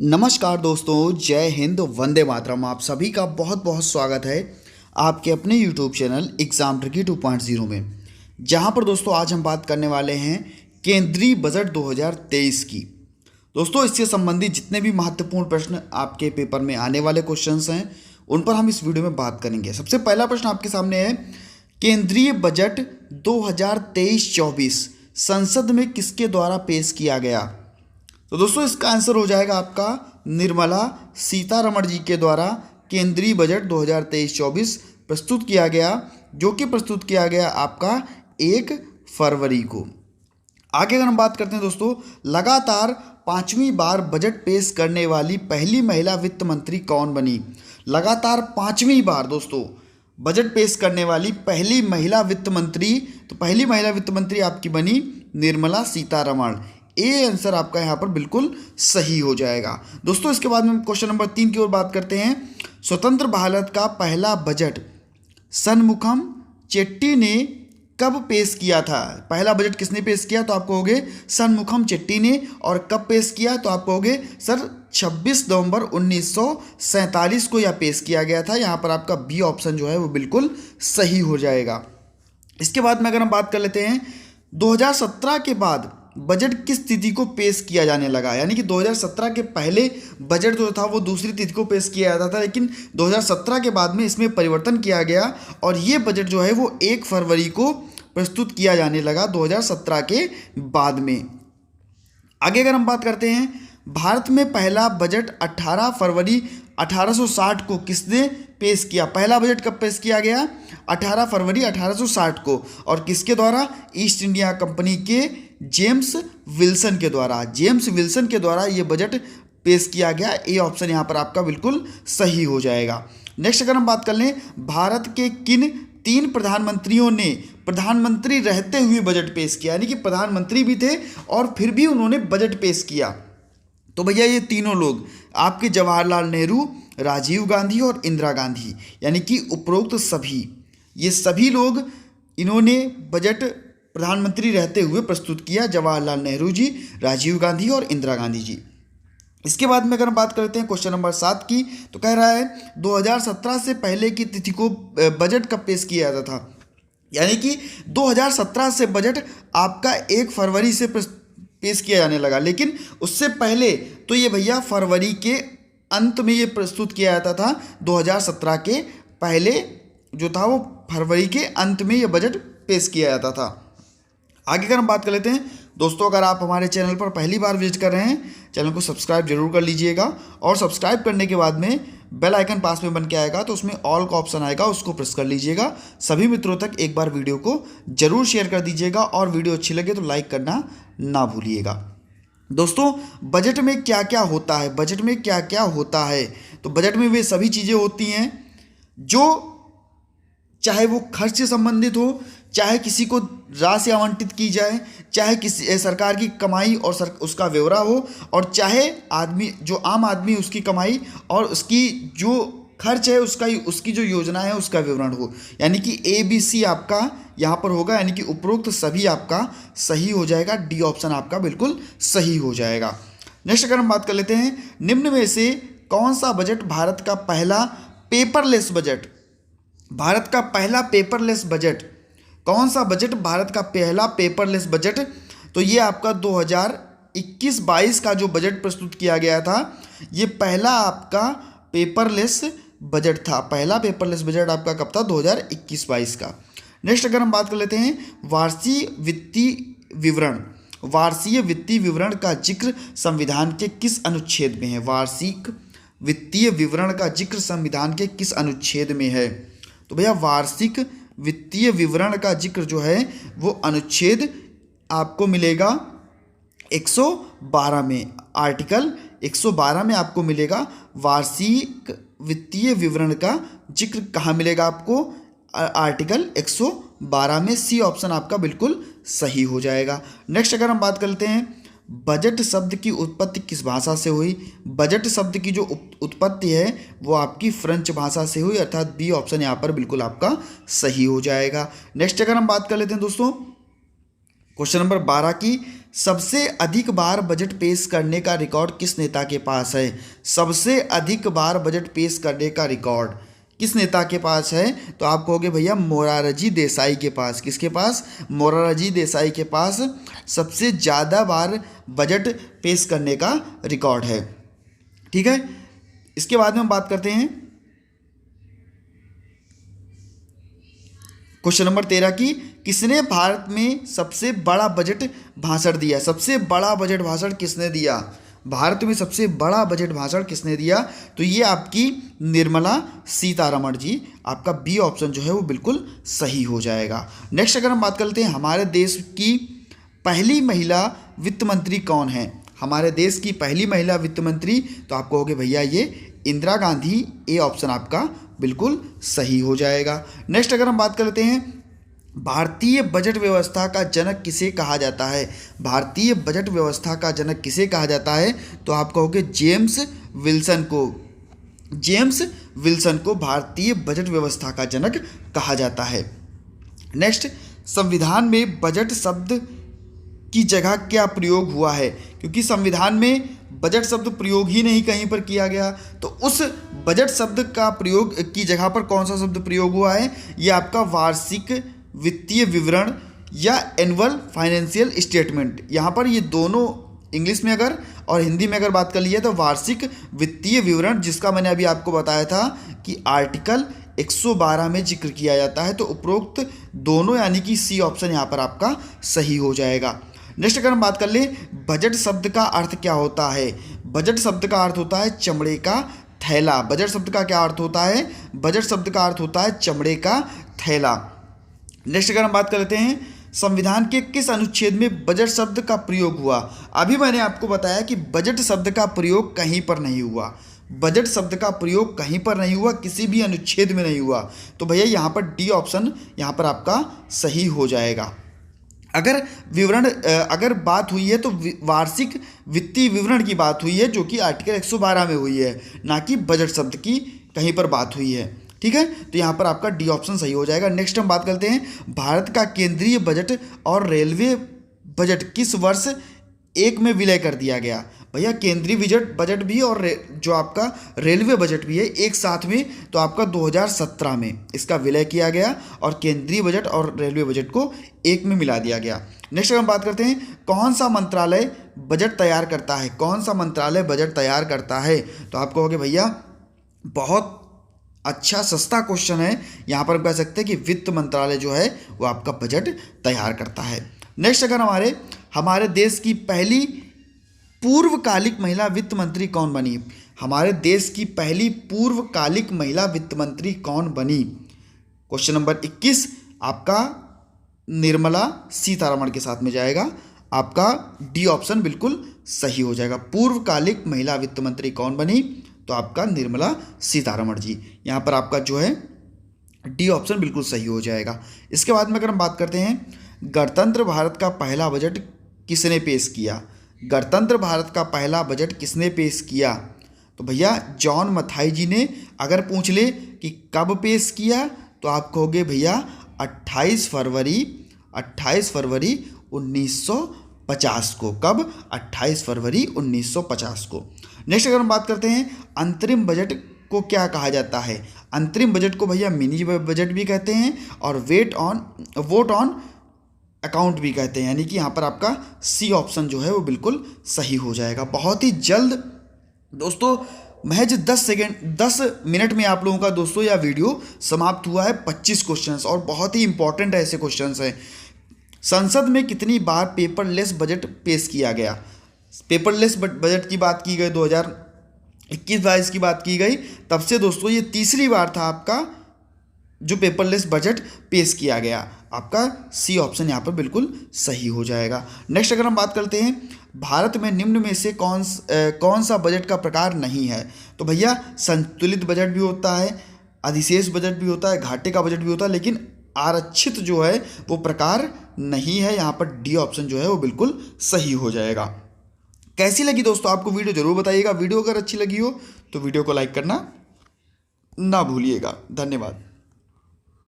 नमस्कार दोस्तों, जय हिंद, वंदे मातरम। आप सभी का बहुत बहुत स्वागत है आपके अपने यूट्यूब चैनल एग्जाम ट्रिकी 2.0 में, जहां पर दोस्तों आज हम बात करने वाले हैं केंद्रीय बजट 2023 की। दोस्तों इससे संबंधित जितने भी महत्वपूर्ण प्रश्न आपके पेपर में आने वाले क्वेश्चंस हैं उन पर हम इस वीडियो में बात करेंगे। सबसे पहला प्रश्न आपके सामने है, केंद्रीय बजट 2023-24 संसद में किसके द्वारा पेश किया गया? तो दोस्तों इसका आंसर हो जाएगा आपका निर्मला सीतारमण जी के द्वारा केंद्रीय बजट 2023-24 प्रस्तुत किया गया, जो कि प्रस्तुत किया गया आपका 1 फरवरी को। आगे अगर हम बात करते हैं दोस्तों, लगातार 5वीं बार बजट पेश करने वाली पहली महिला वित्त मंत्री कौन बनी? लगातार 5वीं बार दोस्तों बजट पेश करने वाली पहली महिला वित्त मंत्री, तो पहली महिला वित्त मंत्री आपकी बनी निर्मला सीतारमण। ए आंसर आपका यहाँ पर बिल्कुल सही हो जाएगा। दोस्तों इसके बाद में हम क्वेश्चन नंबर 3 की ओर बात करते हैं। स्वतंत्र भारत का पहला बजट शनमुखम चेट्टी ने कब पेश किया था? पहला बजट किसने पेश किया? तो आप कहोगे शनमुखम चेट्टी ने। और कब पेश किया? तो आप कहोगे सर 26 नवंबर 1947 को यह पेश किया गया था। यहाँ पर आपका बी ऑप्शन जो है वो बिल्कुल सही हो जाएगा। इसके बाद में अगर हम बात कर लेते हैं, 2017 के बाद बजट किस तिथि को पेश किया जाने लगा? यानी कि 2017 के पहले बजट जो था वो दूसरी तिथि को पेश किया जाता था, लेकिन 2017 के बाद में इसमें परिवर्तन किया गया और ये बजट जो है वो 1 फरवरी को प्रस्तुत किया जाने लगा 2017 के बाद में। आगे अगर हम बात करते हैं, भारत में पहला बजट 18 फरवरी 1860 को किसने पेश किया? पहला बजट कब पेश किया गया? 18 फरवरी 1860 को। और किसके द्वारा? ईस्ट इंडिया कंपनी के जेम्स विल्सन के द्वारा। जेम्स विल्सन के द्वारा ये बजट पेश किया गया। ए ऑप्शन यहाँ पर आपका बिल्कुल सही हो जाएगा। नेक्स्ट अगर हम बात कर लें, भारत के किन 3 प्रधानमंत्रियों ने प्रधानमंत्री रहते हुए बजट पेश किया? यानी कि प्रधानमंत्री भी थे और फिर भी उन्होंने बजट पेश किया। तो भैया ये तीनों लोग आपके जवाहरलाल नेहरू, राजीव गांधी और इंदिरा गांधी, यानी कि उपरोक्त सभी, ये सभी लोग इन्होंने बजट प्रधानमंत्री रहते हुए प्रस्तुत किया। जवाहरलाल नेहरू जी, राजीव गांधी और इंदिरा गांधी जी। इसके बाद में अगर हम बात करते हैं क्वेश्चन नंबर 7 की, तो कह रहा है 2017 से पहले की तिथि को बजट कब पेश किया जाता था? यानी कि 2017 से बजट आपका 1 फरवरी से पेश किया जाने लगा, लेकिन उससे पहले तो ये भैया फरवरी के अंत में ये प्रस्तुत किया जाता था। 2017 के पहले जो था वो फरवरी के अंत में ये बजट पेश किया जाता था। आगे अगर हम बात कर लेते हैं दोस्तों, अगर आप हमारे चैनल पर पहली बार विजिट कर रहे हैं, चैनल को सब्सक्राइब जरूर कर लीजिएगा और सब्सक्राइब करने के बाद में बेल आइकन पास में बन के आएगा, तो उसमें ऑल का ऑप्शन आएगा, उसको प्रेस कर लीजिएगा। सभी मित्रों तक एक बार वीडियो को जरूर शेयर कर दीजिएगा और वीडियो अच्छी लगे तो लाइक करना ना भूलिएगा। दोस्तों बजट में क्या क्या होता है? बजट में क्या क्या होता है? तो बजट में वे सभी चीज़ें होती हैं जो चाहे वो खर्च से संबंधित हो, चाहे किसी को राशि आवंटित की जाए, चाहे किसी सरकार की कमाई और उसका ब्यौरा हो, और चाहे आदमी जो आम आदमी उसकी कमाई और उसकी जो खर्च है उसकी जो योजना है उसका विवरण हो। यानी कि ABC आपका यहाँ पर होगा, यानी कि उपरोक्त सभी आपका सही हो जाएगा। डी ऑप्शन आपका बिल्कुल सही हो जाएगा। नेक्स्ट अगर हम बात कर लेते हैं, निम्न में से कौन सा बजट भारत का पहला पेपरलेस बजट? भारत का पहला पेपरलेस बजट कौन सा बजट? भारत का पहला पेपरलेस बजट तो ये आपका 2021-22 का जो बजट प्रस्तुत किया गया था, ये पहला आपका पेपरलेस बजट था। पहला पेपरलेस बजट आपका कब था? 2021-22 का। नेक्स्ट अगर हम बात कर लेते हैं, वार्षिक वित्तीय विवरण। वार्षिक वित्तीय विवरण का जिक्र संविधान के किस अनुच्छेद में है? वार्षिक वित्तीय विवरण का जिक्र संविधान के किस अनुच्छेद में है? तो भैया वार्षिक वित्तीय विवरण का जिक्र जो है वो अनुच्छेद आपको मिलेगा 112 में। आर्टिकल 112 में आपको मिलेगा वार्षिक वित्तीय विवरण का जिक्र। कहाँ मिलेगा आपको? आर्टिकल 112 में। सी ऑप्शन आपका बिल्कुल सही हो जाएगा। नेक्स्ट अगर हम बात कर लेते हैं, बजट शब्द की उत्पत्ति किस भाषा से हुई? बजट शब्द की जो उत्पत्ति है वो आपकी फ्रेंच भाषा से हुई, अर्थात बी ऑप्शन यहाँ पर बिल्कुल आपका सही हो जाएगा। नेक्स्ट अगर हम बात कर लेते हैं दोस्तों, क्वेश्चन नंबर 12 की सबसे अधिक बार बजट पेश करने का रिकॉर्ड किस नेता के पास है? सबसे अधिक बार बजट पेश करने का रिकॉर्ड किस नेता के पास है? तो आप कहोगे भैया मोरारजी देसाई के पास। किसके पास? मोरारजी देसाई के पास सबसे ज़्यादा बार बजट पेश करने का रिकॉर्ड है। ठीक है, इसके बाद में हम बात करते हैं क्वेश्चन नंबर 13 की किसने भारत में सबसे बड़ा बजट भाषण दिया? सबसे बड़ा बजट भाषण किसने दिया? भारत में सबसे बड़ा बजट भाषण किसने दिया? तो ये आपकी निर्मला सीतारमण जी। आपका बी ऑप्शन जो है वो बिल्कुल सही हो जाएगा। नेक्स्ट अगर हम बात करते हैं हमारे देश की पहली महिला वित्त मंत्री कौन है? हमारे देश की पहली महिला वित्त मंत्री, तो आप कहोगे भैया ये इंदिरा गांधी। ए ऑप्शन आपका बिल्कुल सही हो जाएगा। नेक्स्ट अगर हम बात करते हैं भारतीय बजट व्यवस्था का जनक किसे कहा जाता है? भारतीय बजट व्यवस्था का जनक किसे कहा जाता है? तो आप कहोगे जेम्स विल्सन को। जेम्स विल्सन को भारतीय बजट व्यवस्था का जनक कहा जाता है। नेक्स्ट, संविधान में बजट शब्द की जगह क्या प्रयोग हुआ है? क्योंकि संविधान में बजट शब्द प्रयोग ही नहीं कहीं पर किया गया, तो उस बजट शब्द का प्रयोग की जगह पर कौन सा शब्द प्रयोग हुआ है? ये आपका वार्षिक वित्तीय विवरण या एनुअल फाइनेंशियल स्टेटमेंट। यहाँ पर ये दोनों इंग्लिश में अगर और हिंदी में अगर बात कर लिया तो वार्षिक वित्तीय विवरण, जिसका मैंने अभी आपको बताया था कि आर्टिकल 112 में जिक्र किया जाता है। तो उपरोक्त दोनों यानी कि सी ऑप्शन यहाँ पर आपका सही हो जाएगा। नेक्स्ट अगर हम बात कर लें बजट शब्द का अर्थ क्या होता है? बजट शब्द का अर्थ होता है चमड़े का थैला। बजट शब्द का क्या अर्थ होता है? बजट शब्द का अर्थ होता है चमड़े का थैला। नेक्स्ट अगर हम बात कर लेते हैं संविधान के किस अनुच्छेद में बजट शब्द का प्रयोग हुआ? अभी मैंने आपको बताया कि बजट शब्द का प्रयोग कहीं पर नहीं हुआ। बजट शब्द का प्रयोग कहीं पर नहीं हुआ, किसी भी अनुच्छेद में नहीं हुआ। तो भैया यहाँ पर डी ऑप्शन यहाँ पर आपका सही हो जाएगा। अगर बात हुई है तो वार्षिक वित्तीय विवरण की बात हुई है, जो कि आर्टिकल 112 में हुई है, ना कि बजट शब्द की कहीं पर बात हुई है। ठीक है, तो यहाँ पर आपका डी ऑप्शन सही हो जाएगा। नेक्स्ट हम बात करते हैं भारत का केंद्रीय बजट और रेलवे बजट किस वर्ष एक में विलय कर दिया गया? भैया केंद्रीय बजट भी और जो आपका रेलवे बजट भी है एक साथ में, तो आपका 2017 में इसका विलय किया गया और केंद्रीय बजट और रेलवे बजट को एक में मिला दिया गया। नेक्स्ट हम बात करते हैं कौन सा मंत्रालय बजट तैयार करता है? कौन सा मंत्रालय बजट तैयार करता है? तो आप कहोगे भैया बहुत अच्छा सस्ता क्वेश्चन है, यहाँ पर कह सकते हैं कि वित्त मंत्रालय जो है वो आपका बजट तैयार करता है। नेक्स्ट अगर हमारे देश की पहली पूर्वकालिक महिला वित्त मंत्री कौन बनी? हमारे देश की पहली पूर्वकालिक महिला वित्त मंत्री कौन बनी? क्वेश्चन नंबर 21 आपका निर्मला सीतारमण के साथ में जाएगा। आपका डी ऑप्शन बिल्कुल सही हो जाएगा। पूर्वकालिक महिला वित्त मंत्री कौन बनी? तो आपका निर्मला सीतारमण जी। यहाँ पर आपका जो है डी ऑप्शन बिल्कुल सही हो जाएगा। इसके बाद में अगर हम बात करते हैं गणतंत्र भारत का पहला बजट किसने पेश किया? गणतंत्र भारत का पहला बजट किसने पेश किया? तो भैया जॉन मथाई जी ने। अगर पूछ ले कि कब पेश किया, तो आप कहोगे भैया 28 फरवरी 1950 को। कब? 28 फरवरी 1950 को। नेक्स्ट अगर हम बात करते हैं अंतरिम बजट को क्या कहा जाता है? अंतरिम बजट को भैया मिनी बजट भी कहते हैं और वोट ऑन अकाउंट भी कहते हैं, यानी कि यहाँ पर आपका सी ऑप्शन जो है वो बिल्कुल सही हो जाएगा। बहुत ही जल्द दोस्तों, महज 10 मिनट में आप लोगों का दोस्तों यह वीडियो समाप्त हुआ है। 25 क्वेश्चंस और बहुत ही इंपॉर्टेंट ऐसे क्वेश्चंस हैं। संसद में कितनी बार पेपरलेस बजट पेश किया गया? पेपरलेस बजट की बात की गई 2021-22 की बात की गई, तब से दोस्तों ये तीसरी बार था आपका जो पेपरलेस बजट पेश किया गया। आपका सी ऑप्शन यहाँ पर बिल्कुल सही हो जाएगा। नेक्स्ट अगर हम बात करते हैं भारत में निम्न में से कौन सा बजट का प्रकार नहीं है? तो भैया संतुलित बजट भी होता है, अधिशेष बजट भी होता है, घाटे का बजट भी होता है, लेकिन आरक्षित जो है वो प्रकार नहीं है। यहाँ पर डी ऑप्शन जो है वो बिल्कुल सही हो जाएगा। कैसी लगी दोस्तों आपको वीडियो जरूर बताइएगा। वीडियो अगर अच्छी लगी हो तो वीडियो को लाइक करना ना भूलिएगा। धन्यवाद।